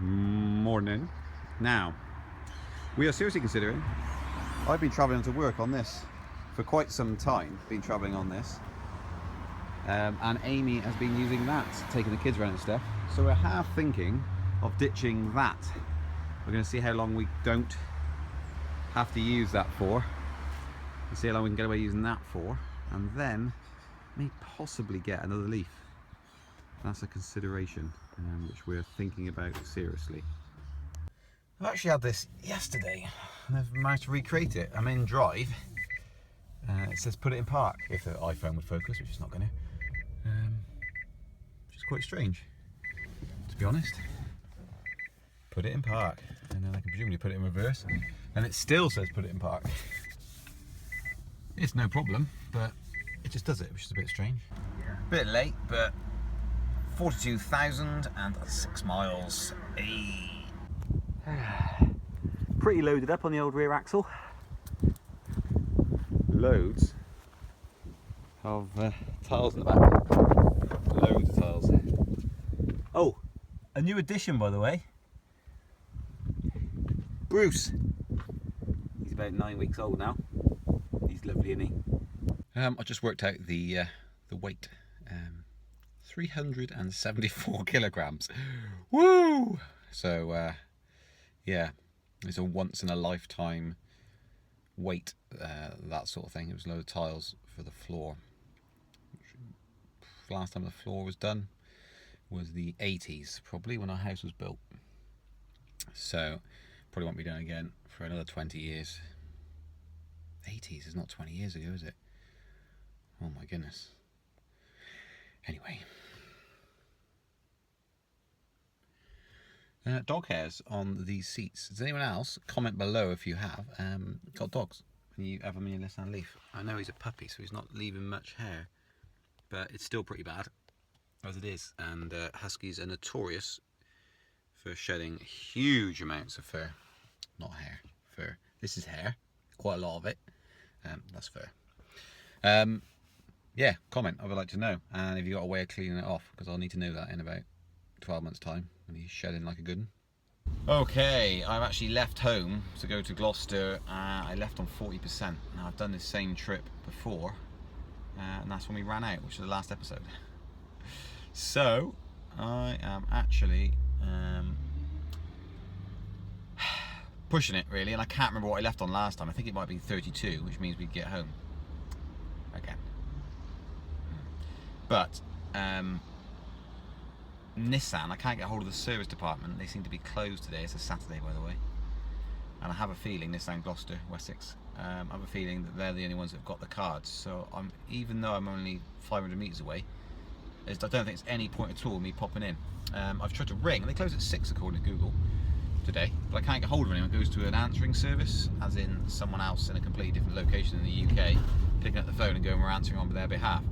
Morning. Now, we are seriously considering. I've been travelling to work on this for quite some time, been travelling on this. And Amy has been using that, taking the kids around and stuff. So we're half thinking of ditching that. We're going to see how long we don't have to use that for. And see how long we can get away using that for. And then, may possibly get another Leaf. That's a consideration, which we're thinking about seriously. I've actually had this yesterday, and I've managed to recreate it. I'm in Drive. It says put it in park, if the iPhone would focus, which it's not going to. Which is quite strange, to be honest. Put it in park, and then I can presumably put it in reverse, and it still says put it in park. It's no problem, but it just does it, which is a bit strange. Bit late, but 42,006 miles. Pretty loaded up on the old rear axle. Loads of tiles in the back. Loads of tiles. Oh, a new addition, by the way. Bruce. He's about 9 weeks old now. He's lovely, isn't he? I just worked out the weight. 374 kilograms. Woo! So yeah, it's a once in a lifetime weight, that sort of thing. It was a load of tiles for the floor. Last time the floor was done was the 80s, probably, when our house was built. So probably won't be done again for another 20 years. 80s is not 20 years ago, is it? Oh my goodness. Anyway. Dog hairs on these seats. Does anyone else comment below if you have got dogs and you have them in your Nissan Leaf? I know he's a puppy, so he's not leaving much hair, but it's still pretty bad as it is. And huskies are notorious for shedding huge amounts of fur. Not hair, fur. This is hair, quite a lot of it. That's fur. Yeah, comment. I would like to know. And if you've got a way of cleaning it off, because I'll need to know that in about 12 months' time when he's shedding like a good one. Okay, I've actually left home to go to Gloucester. I left on 40%. Now, I've done this same trip before, and that's when we ran out, which is the last episode. So, I am actually pushing it, really, and I can't remember what I left on last time. I think it might be 32, which means we'd get home again. But Nissan, I can't get hold of the service department. They seem to be closed today. It's a Saturday, by the way. And I have a feeling, Nissan Gloucester, Wessex, I have a feeling that they're the only ones that have got the cards. So even though I'm only 500 metres away, I don't think it's any point at all me popping in. I've tried to ring, and they close at 6 according to Google today, but I can't get hold of anyone. It goes to an answering service, as in someone else in a completely different location in the UK, picking up the phone and going, we're answering on their behalf.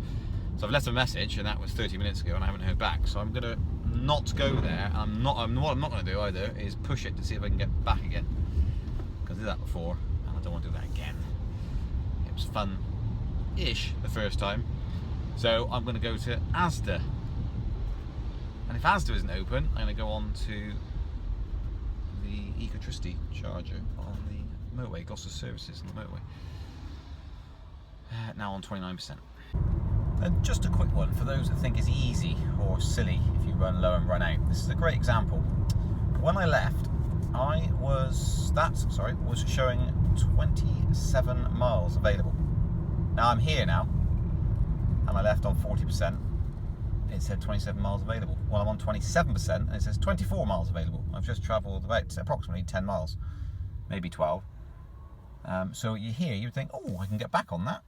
So I've left a message, and that was 30 minutes ago, and I haven't heard back. So I'm gonna not go there. And what I'm not gonna do either is push it to see if I can get back again, because I did that before, and I don't want to do that again. It was fun-ish the first time. So I'm gonna go to Asda, and if Asda isn't open, I'm gonna go on to the electricity charger on the motorway, Gloucester Services on the motorway. Now on 29%. And just a quick one for those that think it's easy or silly if you run low and run out. This is a great example. When I left, was showing 27 miles available. Now I'm here now, and I left on 40%. It said 27 miles available. Well, I'm on 27%, and it says 24 miles available. I've just travelled about approximately 10 miles, maybe 12. So you'd think, oh, I can get back on that.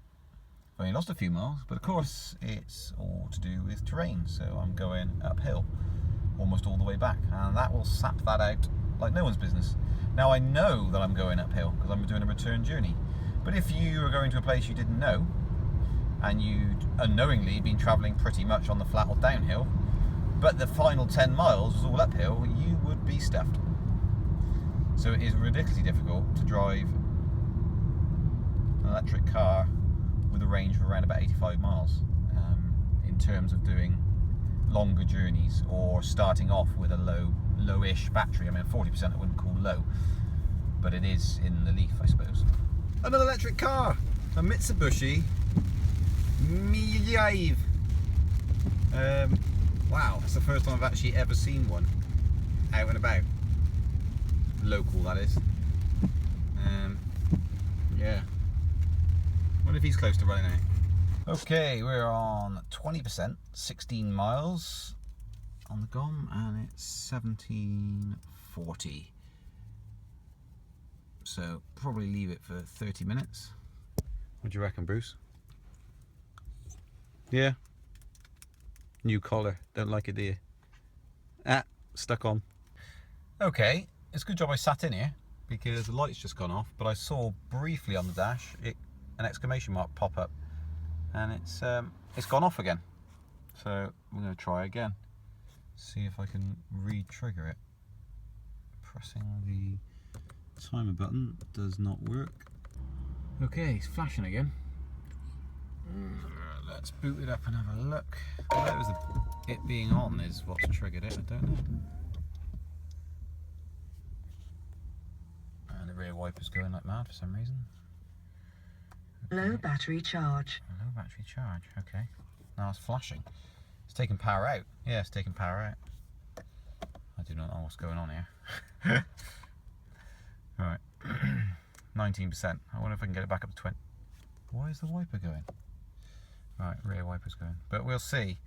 I've only lost a few miles, but of course it's all to do with terrain, so I'm going uphill almost all the way back, and that will sap that out like no one's business. Now I know that I'm going uphill because I'm doing a return journey, but if you were going to a place you didn't know and you'd unknowingly been travelling pretty much on the flat or downhill, but the final 10 miles was all uphill, you would be stuffed. So it is ridiculously difficult to drive an electric car with a range of around about 85 miles in terms of doing longer journeys or starting off with a low lowish battery. I mean, 40% I wouldn't call low, but it is in the Leaf, I suppose. Another electric car, a Mitsubishi Miaive. Wow, that's the first time I've actually ever seen one out and about. Local, that is. Yeah. Wonder if he's close to running out. Okay, we're on 20%, 16 miles on the GOM, and it's 17:40. So probably leave it for 30 minutes. What do you reckon, Bruce? Yeah. New collar. Don't like it, do you? Ah, stuck on. Okay, it's a good job I sat in here because the light's just gone off, but I saw briefly on the dash an exclamation mark pop up, and it's gone off again. So I'm going to try again. See if I can re-trigger it. Pressing the timer button does not work. Okay, it's flashing again. Let's boot it up and have a look. That was it being on is what's triggered it, I don't know. And the rear wiper's going like mad for some reason. Okay. Low battery charge. Low battery charge, okay. Now it's flashing. It's taking power out. Yeah, it's taking power out. I do not know what's going on here. Right. 19%. I wonder if I can get it back up to 20. Why is the wiper going? Right, rear wiper's going. But we'll see.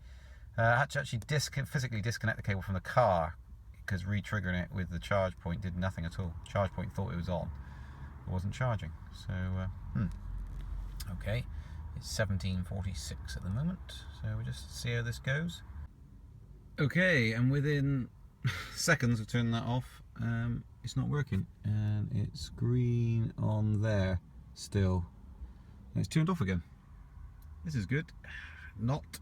I had to actually physically disconnect the cable from the car because re-triggering it with the charge point did nothing at all. Charge point thought it was on. It wasn't charging. So, okay. It's 17:46 at the moment. So we'll just see how this goes. Okay, and within seconds of turning that off, it's not working. And it's green on there still. And it's turned off again. This is good. Not.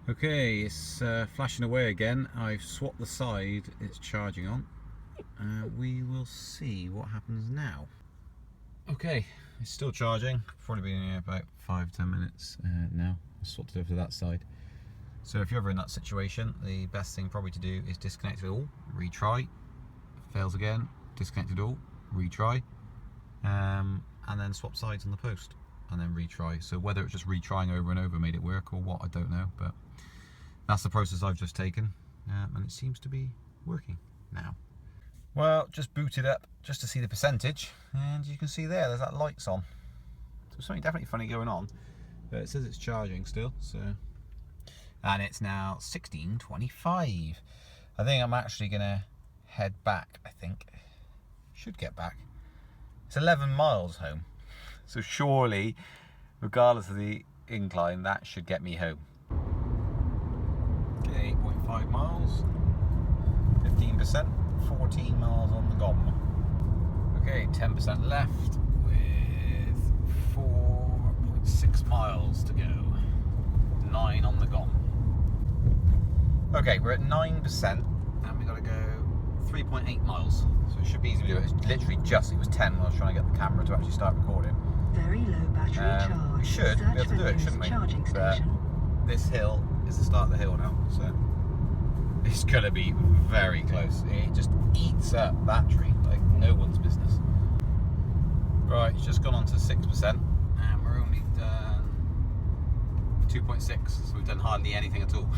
Okay, it's flashing away again. I've swapped the side it's charging on. We will see what happens now. Okay, it's still charging. Probably been here about 5-10 minutes now. I swapped it over to that side. So if you're ever in that situation, the best thing probably to do is disconnect it all, retry. Fails again, disconnect it all, retry, and then swap sides on the post. And then retry. So whether it's just retrying over and over made it work or what, I don't know, but that's the process I've just taken, and it seems to be working now. Well, just booted up just to see the percentage, and you can see there's that light's on. So something definitely funny going on, but it says it's charging still. So, and it's now 16:25. I think I'm actually gonna head back. I think should get back. It's 11 miles home. So surely, regardless of the incline, that should get me home. Okay, 8.5 miles, 15%, 14 miles on the GOM. Okay, 10% left with 4.6 miles to go. 9 on the GOM. Okay, we're at 9% and we've got to go 3.8 miles. So it should be easy to do it. It's literally just, it was 10 when I was trying to get the camera to actually start recording. Very low battery charge. We should be able to do it, shouldn't we? But this hill is the start of the hill now, so it's going to be very close. It just eats up battery like no one's business. Right, it's just gone on to 6%, and we're only done 2.6, so we've done hardly anything at all.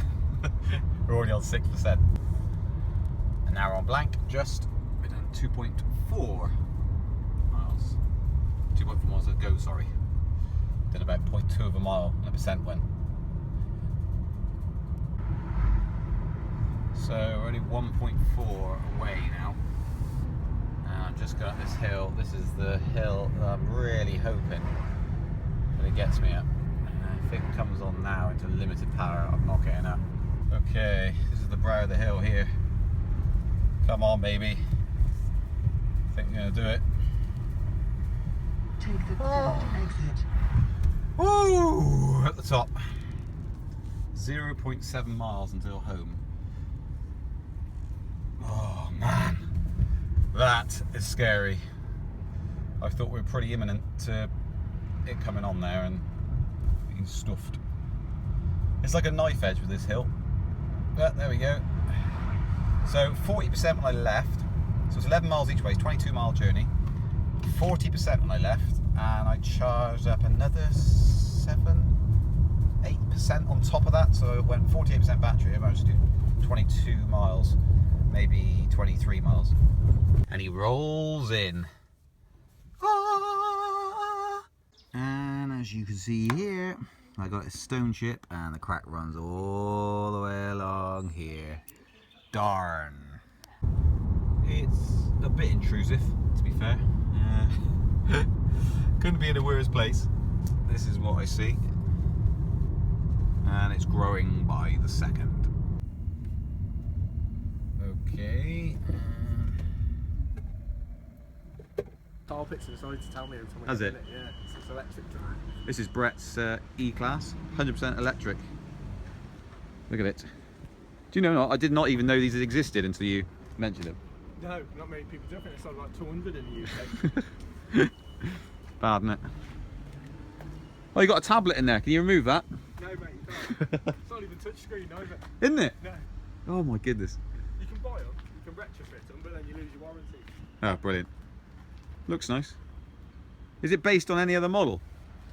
We're already on 6%. And now we're on blank, we're done 2.4 miles. 2.4 miles ago, sorry. Did about 0.2 of a mile and a percent went. So we're only 1.4 away now. And I'm just going up this hill. This is the hill that I'm really hoping that it gets me up. If it comes on now into limited power, I'm not getting up. Okay, this is the brow of the hill here. Come on, baby. I think we're going to do it. Take the third exit. Woo! At the top. 0.7 miles until home. Oh man, that is scary. I thought we were pretty imminent to it coming on there and being stuffed. It's like a knife edge with this hill. But there we go. So 40% when I left, so it's 11 miles each way, it's 22-mile journey. 40% when I left, and I charged up another 8% on top of that, so it went 48% battery. I managed to do 22 miles, maybe 23 miles. And he rolls in. Ah! And as you can see here, I got a stone chip, and the crack runs all the way along here. Darn. It's a bit intrusive, to be fair. Couldn't be in a worse place. This is what I see. And it's growing by the second. Okay. Tile pits decided to tell me every time I Has get it? in Yeah, it's electric drive. This is Brett's E-Class, 100% electric. Look at it. Do you know, I did not even know these existed until you mentioned them. No, not many people do. I think it's like 200 in the UK. Bad, isn't it? Oh, you got a tablet in there. Can you remove that? No, mate, you can't. It's not even touchscreen either. Isn't it? No. Oh my goodness. You can buy them, you can retrofit them, but then you lose your warranty. Oh, brilliant. Looks nice. Is it based on any other model?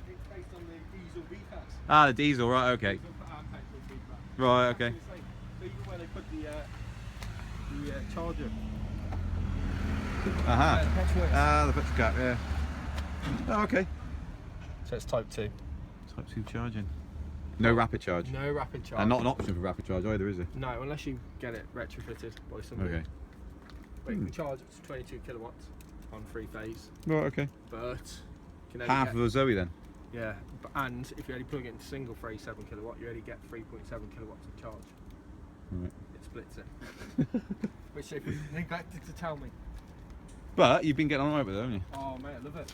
It's based on the diesel V-Class. Ah, the diesel, right, okay. Diesel and petrol V-Class. Right, okay. So even where they put the charger. Aha. The petrol is. Ah, the petrol cap, yeah. Oh, okay. So it's type 2. Type 2 charging. No rapid charge. No rapid charge. And not an option for rapid charge either, is there? No, unless you get it retrofitted by somebody. Okay. But you can charge up to 22 kilowatts on 3-phase. Right, okay. But you can only Half get, of a Zoe then? yeah, and if you only plug it into single phase 7 kilowatt, you only get 3.7 kilowatts of charge. Right. It splits it. Which they neglected to tell me. But you've been getting on right with it, haven't you? Oh mate, I love it.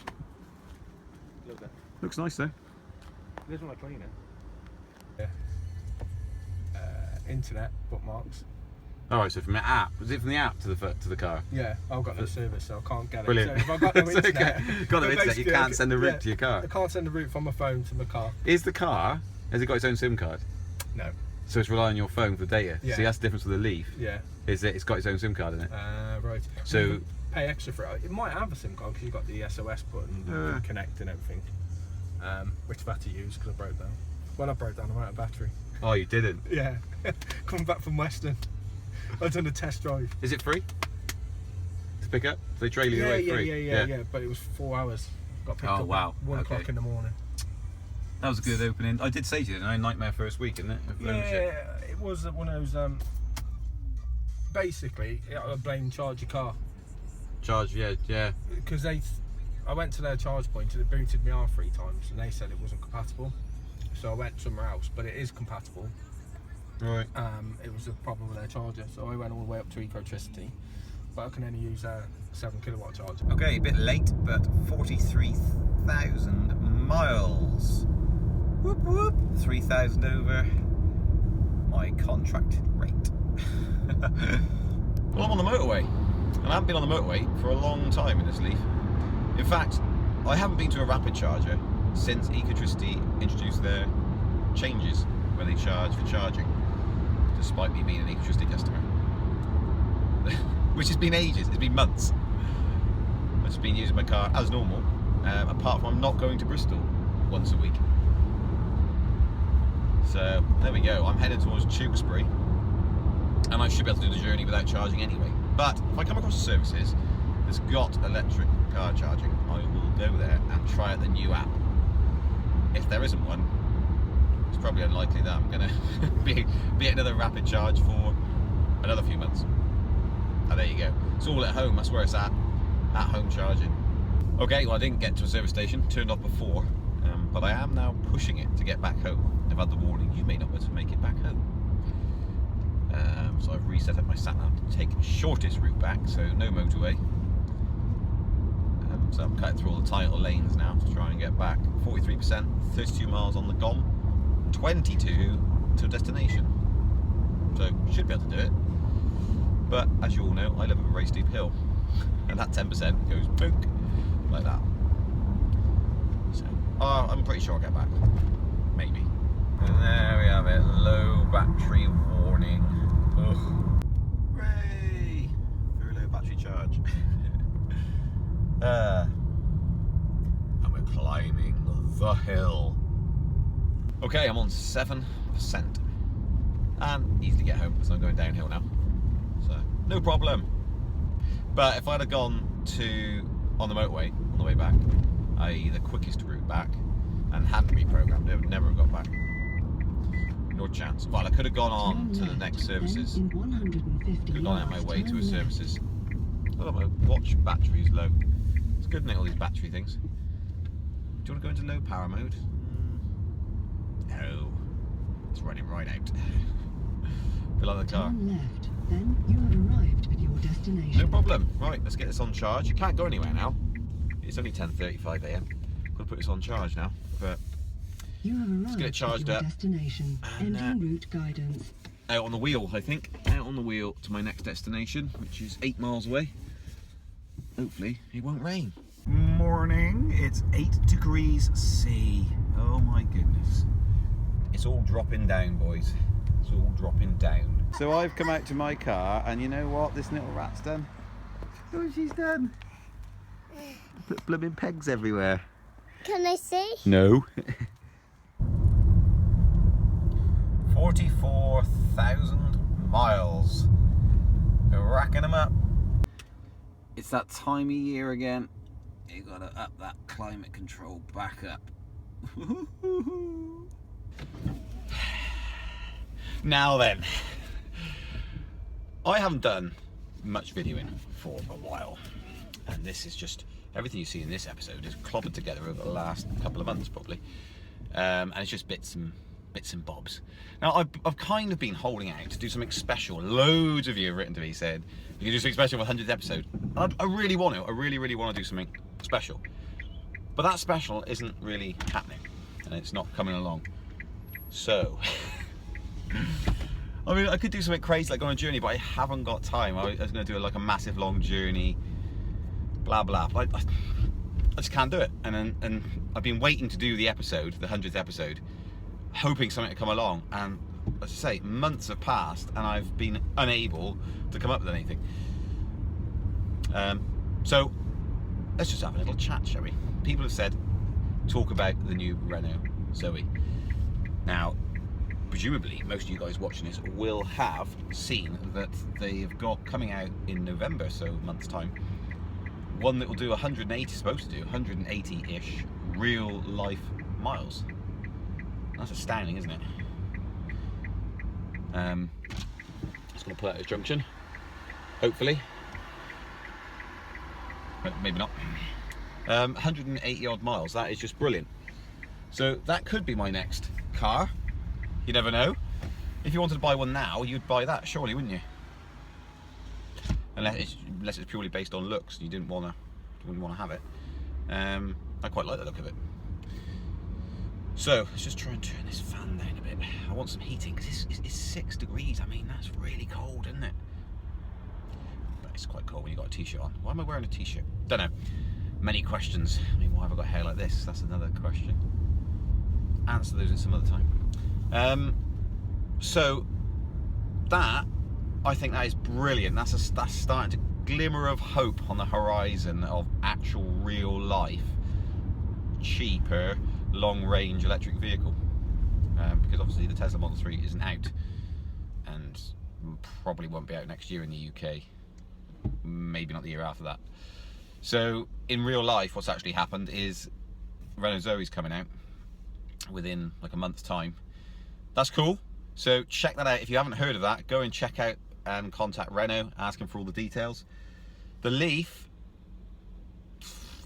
Love it. Looks nice though. This one I clean it. Yeah. Internet bookmarks. Alright, so from the app. Was it from the app to the car? Yeah, I've got no service, so I can't get it. Brilliant. So if I've got no It's internet, okay. Got no internet, you basically can't send a route to your car. I can't send a route from my phone to my car. Is the car, has it got its own SIM card? No. So it's relying on your phone for data? Yeah. See, that's the difference with the Leaf. Yeah. Is that it's got its own SIM card in it? Right. So- You can pay extra for it. It might have a SIM card because you've got the SOS button, and connect and everything. Which I've had to use because I broke down. When I broke down, I'm out of battery. Oh, you didn't? Yeah. Coming back from Western. I've done a test drive. Is it free? To pick up? Do they trailer you Yeah, away yeah, free? yeah. But it was 4 hours. Got picked Oh, up wow. at 1 Okay. o'clock in the morning. That was a good opening. I did say to you, didn't I? Nightmare first week, isn't it? Of ownership. Yeah, it was one of those. Basically, I blame Charge Your Car Charge, yeah. because I went to their charge point and it booted me R3 times, and they said it wasn't compatible. So I went somewhere else, but it is compatible. Right. It was a problem with their charger, so I went all the way up to Ecotricity, but I can only use a 7 kilowatt charger. Okay, a bit late, but 43,000 miles. Whoop whoop. 3,000 over my contracted rate. Well, I'm on the motorway, and I haven't been on the motorway for a long time in this Leaf. In fact, I haven't been to a rapid charger since Ecotricity introduced their changes where they charge for charging, despite me being an Ecotricity customer. Which has been ages, it's been months. I've just been using my car as normal, apart from I'm not going to Bristol once a week. So there we go, I'm headed towards Tewkesbury, and I should be able to do the journey without charging anyway. But if I come across services that's got electric car charging, I will go there and try out the new app. If there isn't one, it's probably unlikely that I'm going to be at another rapid charge for another few months. And there you go. It's all at home, that's where it's at home charging. Okay, well I didn't get to a service station, turned off before, but I am now pushing it to get back home. I've had the warning, you may not be able to make it back home. So I've reset up my sat nav to take the shortest route back, so no motorway. So I'm cutting through all the title lanes now to try and get back. 43%, 32 miles on the GOM, 22 to destination. So should be able to do it. But as you all know, I live up a very steep hill, and that 10% goes book like that. So I'm pretty sure I'll get back. Maybe. And there we have it, low battery warning. Ugh. Hooray! much. And we're climbing the hill. Okay, I'm on 7%. And easy to get home because I'm going downhill now. So, no problem. But if I'd have gone on the motorway on the way back, i.e. the quickest route back, and hadn't reprogrammed it, I would never have got back. No chance. Well, I could have gone on to the next services. Could have gone out my way to a services. Oh, my watch battery's low. It's good, isn't it, all these battery things? Do you want to go into low power mode? No. It's running right out. Feel like the car. Turn left, then you have arrived at your destination. No problem. Right, let's get this on charge. You can't go anywhere now. It's only 10:35 AM. Got to put this on charge now. But You have arrived let's get it charged at your up. destination. And, Engine route guidance. Out on the wheel, I think. Out on the wheel to my next destination, which is 8 miles away. Hopefully, it won't rain. Morning. It's 8 degrees C. Oh my goodness. It's all dropping down, boys. It's all dropping down. So I've come out to my car, and you know what this little rat's done? Look what she's done. Put blooming pegs everywhere. Can I see? No. 44,000 miles. We're racking them up. It's that time of year again. You gotta up that climate control back up. Now then, I haven't done much videoing for a while, and this is just everything you see in this episode is clobbered together over the last couple of months probably, and it's just bits and bobs. Now I've kind of been holding out to do something special. Loads of you have written to me said you can do something special for the 100th episode. I really want to. I really want to do something special, but that special isn't really happening, and it's not coming along. So. I mean, I could do something crazy like go on a journey, but I haven't got time. I was going to do like a massive long journey, blah blah. But I just can't do it. And I've been waiting to do the episode, the 100th episode, hoping something to come along. And as I say, months have passed, and I've been unable to come up with anything. So let's just have a little chat, shall we? People have said talk about the new Renault Zoe. Now, presumably, most of you guys watching this will have seen that they've got coming out in November, so a month's time, one that will do 180, supposed to do 180-ish real life miles. That's astounding, isn't it? Just going to pull out this junction, hopefully. But maybe not. 180 odd miles, that is just brilliant. So that could be my next car. You never know. If you wanted to buy one now, you'd buy that, surely, wouldn't you? Unless it's purely based on looks, you wouldn't want to have it. I quite like the look of it. So let's just try and turn this fan down a bit. I want some heating because it's 6 degrees. I mean, that's really cold, isn't it? But it's quite cold when you got a t-shirt on. Why am I wearing a t-shirt? Don't know. Many questions. I mean, why have I got hair like this? That's another question. Answer those at some other time. So that, I think that is brilliant. That's starting to glimmer of hope on the horizon of actual real life, cheaper, long range electric vehicle. Because obviously the Tesla Model 3 isn't out, and probably won't be out next year in the UK, maybe not the year after that. So in real life, what's actually happened is Renault Zoe's coming out within like a month's time. That's cool. So check that out. If you haven't heard of that, go and check out and contact Renault, ask them for all the details. The Leaf,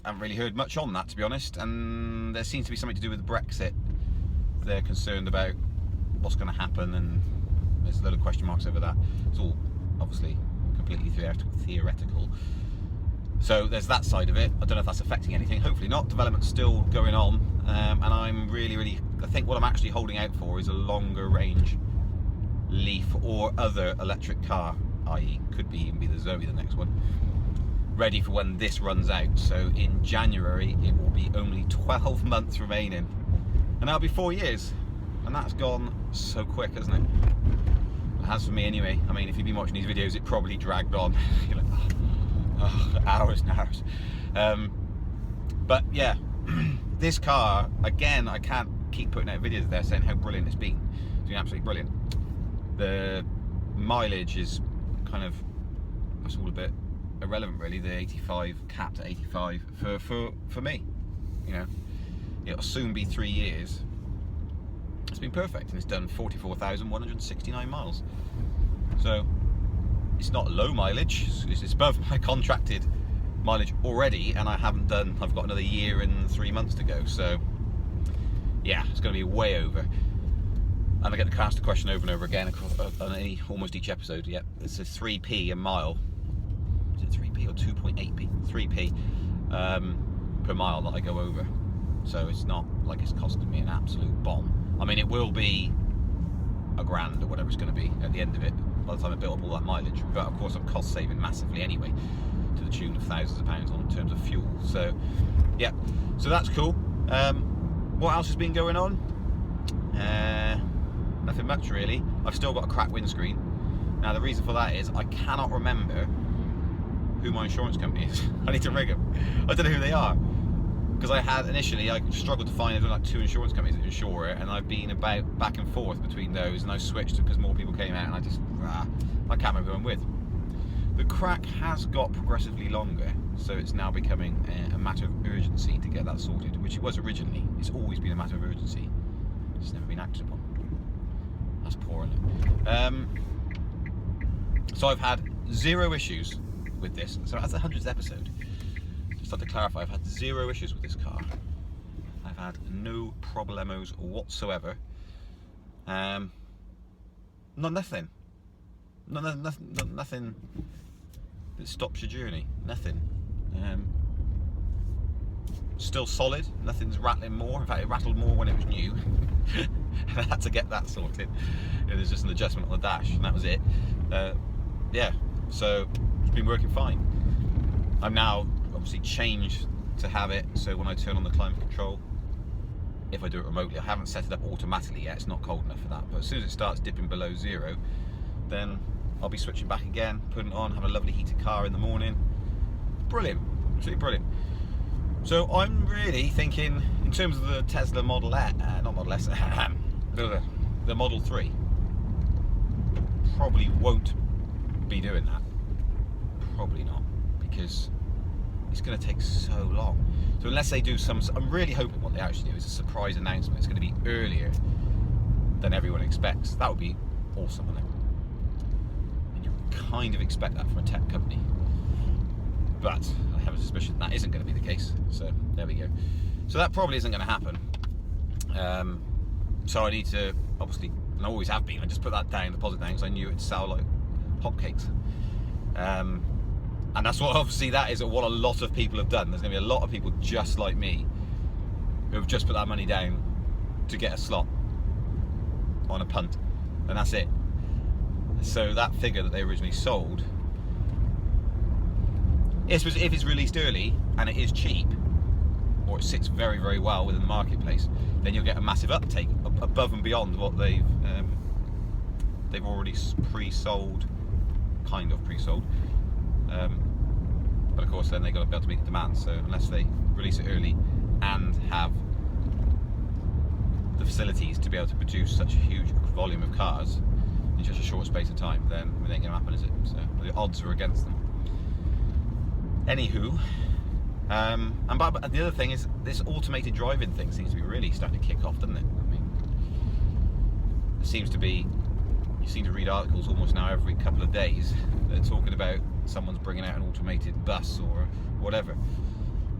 I haven't really heard much on that, to be honest, and there seems to be something to do with Brexit. They're concerned about what's going to happen, and there's a lot of question marks over that. It's all obviously completely theoretical. So there's that side of it. I don't know if that's affecting anything. Hopefully not. Development's still going on, and I'm really, I think what I'm actually holding out for is a longer range Leaf or other electric car, i.e. could be even be the Zoe, the next one, ready for when this runs out. So in January it will be only 12 months remaining, and that'll be 4 years, and that's gone so quick, hasn't it? It has for me anyway. I mean, if you've been watching these videos, it probably dragged on. You're like, oh hours and hours. But yeah, this car, again, I can't keep putting out videos there saying how brilliant it's been. It's been absolutely brilliant. The mileage is kind of, it's all a bit irrelevant really, the 85, capped at 85 for me, you know. It'll soon be 3 years. It's been perfect, and it's done 44,169 miles. So it's not low mileage, it's above my contracted mileage already, and I've got another year and 3 months to go. So yeah, it's going to be way over. And I get to ask the question over and over again on almost each episode. Yeah, it's a 3p a mile. Is it 3p or 2.8p? 3p per mile that I go over. So it's not like it's costing me an absolute bomb. I mean, it will be $1,000 or whatever it's going to be at the end of it, by the time I build up all that mileage. But of course I'm cost saving massively anyway, to the tune of thousands of pounds in terms of fuel. So yeah, so that's cool. What else has been going on? Nothing much really. I've still got a cracked windscreen. Now the reason for that is I cannot remember who my insurance company is. I need to ring them. I don't know who they are, because initially I struggled to find like 2 insurance companies that insure it, and I've been about back and forth between those, and I switched because more people came out, and I can't remember who I'm with. The crack has got progressively longer, so it's now becoming a matter of urgency to get that sorted, which it was originally. It's always been a matter of urgency. It's never been acted upon. That's poor, isn't it? So I've had 0 issues with this. So that's the 100th episode. Just have to clarify, I've had 0 issues with this car. I've had no problemos whatsoever. Nothing that stops your journey. Nothing. Still solid. Nothing's rattling more. In fact, it rattled more when it was new. And I had to get that sorted. It was just an adjustment on the dash, and that was it. Yeah, so it's been working fine. I'm now obviously changed to have it so when I turn on the climate control, if I do it remotely, I haven't set it up automatically yet, it's not cold enough for that, but as soon as it starts dipping below 0, then I'll be switching back again, putting it on, have a lovely heated car in the morning. Brilliant, absolutely brilliant. So I'm really thinking, in terms of the Tesla Model S, not Model S, the Model 3, probably won't be doing that. Probably not, because it's going to take so long. So unless they do I'm really hoping what they actually do is a surprise announcement. It's going to be earlier than everyone expects. That would be awesome, wouldn't it? And you kind of expect that from a tech company. But I have a suspicion that isn't going to be the case. So there we go. So that probably isn't going to happen. So I need to, obviously, and I always have been, I just put that down, deposit down, because I knew it'd sell like hotcakes. And that's what, obviously, that is what a lot of people have done. There's going to be a lot of people just like me who have just put that money down to get a slot on a punt, and that's it. So that figure that they originally sold, if it's released early and it is cheap, or it sits very, very well within the marketplace, then you'll get a massive uptake above and beyond what they've already pre-sold, kind of pre-sold. But of course then they've got to be able to meet the demand, so unless they release it early and have the facilities to be able to produce such a huge volume of cars in such a short space of time, then it ain't going to happen, is it? So the odds are against them. Anywho, but the other thing is, this automated driving thing seems to be really starting to kick off, doesn't it? I mean, it seems to be, you seem to read articles almost now every couple of days that are talking about someone's bringing out an automated bus or whatever.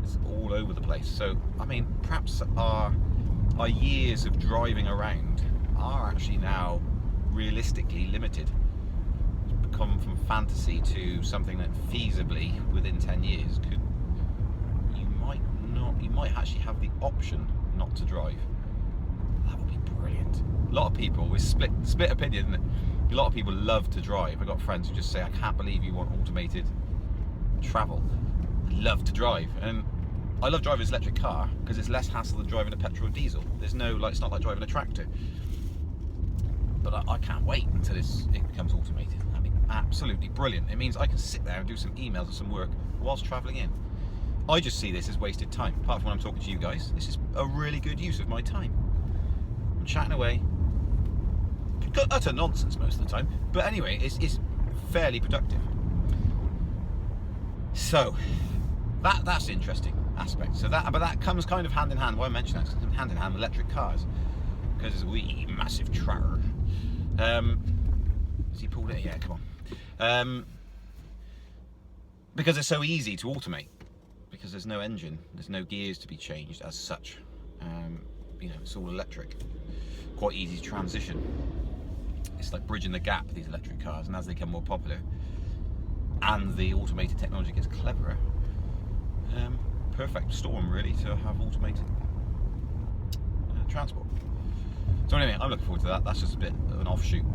It's all over the place. So, I mean, perhaps our years of driving around are actually now realistically limited. It's become from fantasy to something that feasibly within 10 years you might actually have the option not to drive. That would be brilliant. A lot of people, with split opinion, isn't it? A lot of people love to drive. I've got friends who just say, I can't believe you want automated travel. I love to drive. And I love driving this electric car because it's less hassle than driving a petrol or diesel. There's no, like, it's not like driving a tractor. But I can't wait until it becomes automated. That'd be absolutely brilliant. It means I can sit there and do some emails or some work whilst travelling in. I just see this as wasted time. Apart from when I'm talking to you guys, this is a really good use of my time. I'm chatting away, utter nonsense most of the time, but anyway, it's fairly productive. So that's the interesting aspect. So that comes kind of hand in hand. Why I mention that? It's hand in hand with electric cars, because it's a wee massive tractor. Has he pulled it? Yeah, come on. Because it's so easy to automate, because there's no engine, there's no gears to be changed as such. You know, it's all electric. Quite easy to transition. It's like bridging the gap, these electric cars, and as they become more popular and the automated technology gets cleverer, perfect storm really to have automated transport. So anyway, I'm looking forward to that. That's just a bit of an offshoot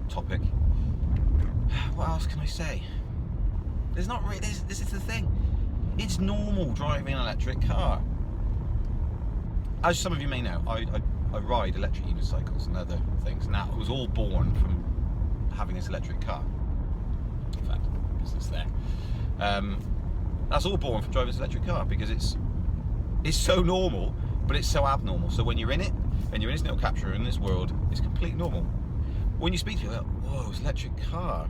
topic. What else can I say? There's not really, this is the thing. It's normal driving an electric car. As some of you may know, I ride electric unicycles and other things. Now, it was all born from having this electric car. In fact, because it's there. That's all born from driving this electric car, because it's so normal, but it's so abnormal. So when you're in it, and you're in this little capture in this world, it's completely normal. When you speak to people, like, whoa, it's an electric car.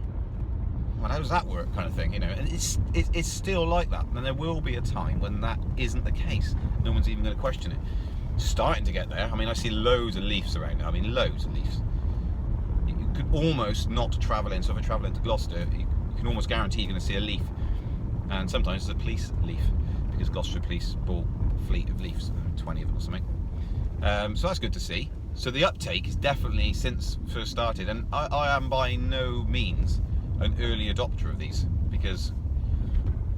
Well, how does that work, kind of thing, you know? And it's still like that. And there will be a time when that isn't the case. No one's even going to question it. It's starting to get there. I mean, I see loads of Leafs around now. I mean, loads of Leafs. You could almost not travel in. So if I travel into Gloucester, you can almost guarantee you're going to see a Leaf. And sometimes it's a police Leaf, because Gloucester Police bought a fleet of Leafs, 20 of them or something. So that's good to see. So the uptake is definitely since first started, and I am by no means an early adopter of these, because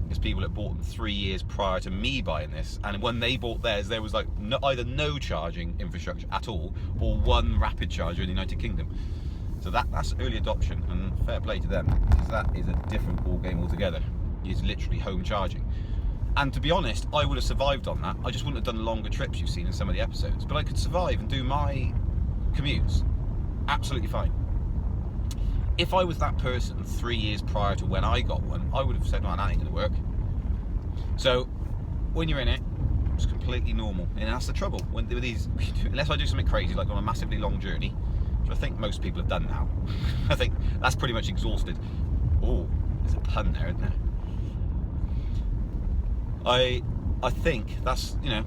there's people that bought them 3 years prior to me buying this, and when they bought theirs, there was like either no charging infrastructure at all, or one rapid charger in the United Kingdom. So that's early adoption, and fair play to them, because that is a different ball game altogether. It's literally home charging. And to be honest, I would have survived on that. I just wouldn't have done the longer trips you've seen in some of the episodes. But I could survive and do my commutes absolutely fine. If I was that person 3 years prior to when I got one, I would have said, "No, that ain't going to work." So when you're in it, it's completely normal. And that's the trouble. When with these, unless I do something crazy, like on a massively long journey, which I think most people have done now, I think that's pretty much exhausted. Oh, there's a pun there, isn't there? I think that's, you know,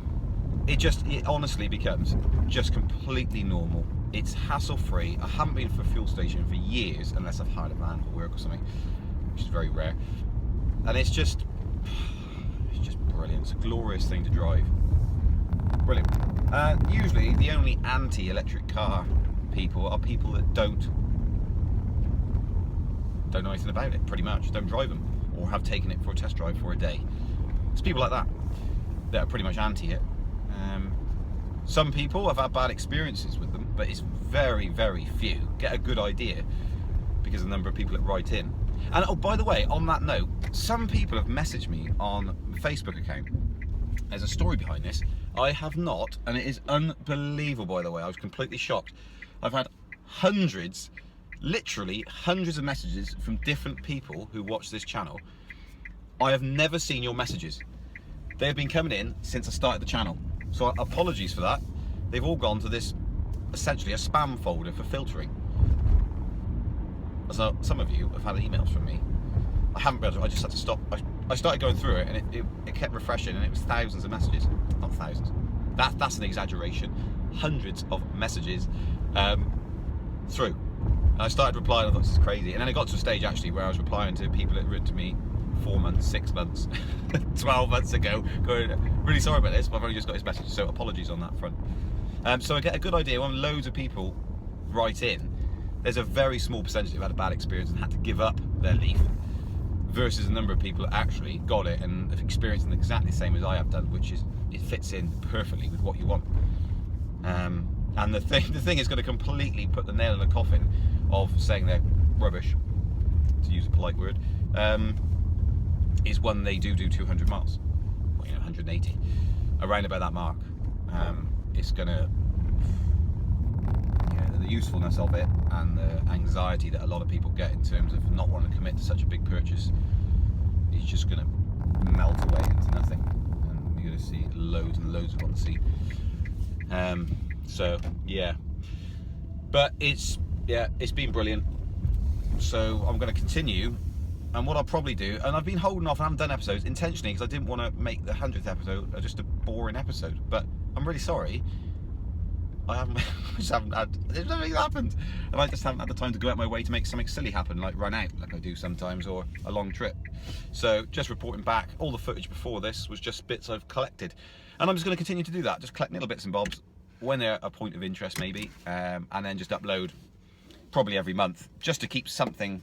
it honestly becomes just completely normal. It's hassle-free. I haven't been for a fuel station for years, unless I've hired a van for work or something, which is very rare. And it's just brilliant. It's a glorious thing to drive. Brilliant. Usually, the only anti-electric car people are people that don't know anything about it, pretty much. Don't drive them, or have taken it for a test drive for a day. It's people like that are pretty much anti it. Some people have had bad experiences with them, but it's very, very few get a good idea, because of the number of people that write in. And oh, by the way, on that note, some people have messaged me on the Facebook account. There's a story behind this. I have not, and it is unbelievable, by the way. I was completely shocked. I've had hundreds, literally hundreds of messages from different people who watch this channel. I have never seen your messages. They have been coming in since I started the channel. So apologies for that. They've all gone to this, essentially a spam folder for filtering. So some of you have had emails from me. I haven't been able to, I just had to stop. I started going through it, and it kept refreshing, and it was thousands of messages. Not thousands. That's an exaggeration. Hundreds of messages through. And I started replying. I thought, this is crazy. And then it got to a stage actually where I was replying to people that had written to me 4 months, 6 months, 12 months ago, going, really sorry about this, but I've only just got his message, so apologies on that front. So I get a good idea when loads of people write in. There's a very small percentage who've had a bad experience and had to give up their Leaf, versus a number of people that actually got it and have experienced it exactly the same as I have done, which is, it fits in perfectly with what you want. And the thing is going to completely put the nail in the coffin of saying they're rubbish, to use a polite word, is when they do 200 miles, well, 180, around about that mark. It's gonna, the usefulness of it and the anxiety that a lot of people get in terms of not wanting to commit to such a big purchase is just going to melt away into nothing, and you're going to see loads and loads of on the sea. So yeah, but it's been brilliant. So I'm going to continue, and what I'll probably do, and I've been holding off, I haven't done episodes intentionally because I didn't want to make the 100th episode just a boring episode, but I'm really sorry. I just haven't had, nothing happened, and I just haven't had the time to go out my way to make something silly happen, like run out like I do sometimes, or a long trip. So just reporting back, all the footage before this was just bits I've collected, and I'm just going to continue to do that, just collect little bits and bobs when they're a point of interest maybe, and then just upload probably every month, just to keep something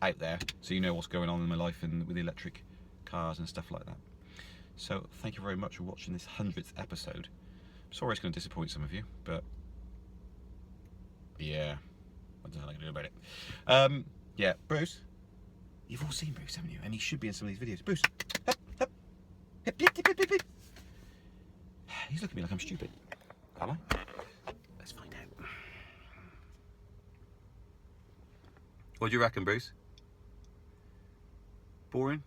out there, so you know what's going on in my life and with the electric cars and stuff like that. So thank you very much for watching this 100th episode. Sorry it's going to disappoint some of you, but yeah, I don't know what I can do about it. Yeah, Bruce, you've all seen Bruce, haven't you? And he should be in some of these videos. Bruce, hip, hip, hip, hip, hip, hip, hip. He's looking at me like I'm stupid. Am I? Let's find out. What do you reckon, Bruce? Boring?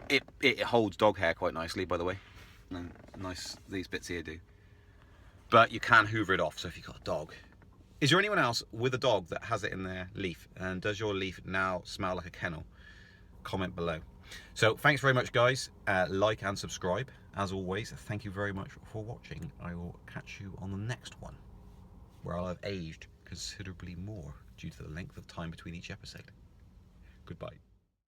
It holds dog hair quite nicely, by the way. And nice, these bits here do. But you can hoover it off, so if you've got a dog. Is there anyone else with a dog that has it in their leaf? And does your leaf now smell like a kennel? Comment below. So thanks very much, guys. Like and subscribe. As always, thank you very much for watching. I will catch you on the next one, where I'll have aged considerably more due to the length of time between each episode. Goodbye.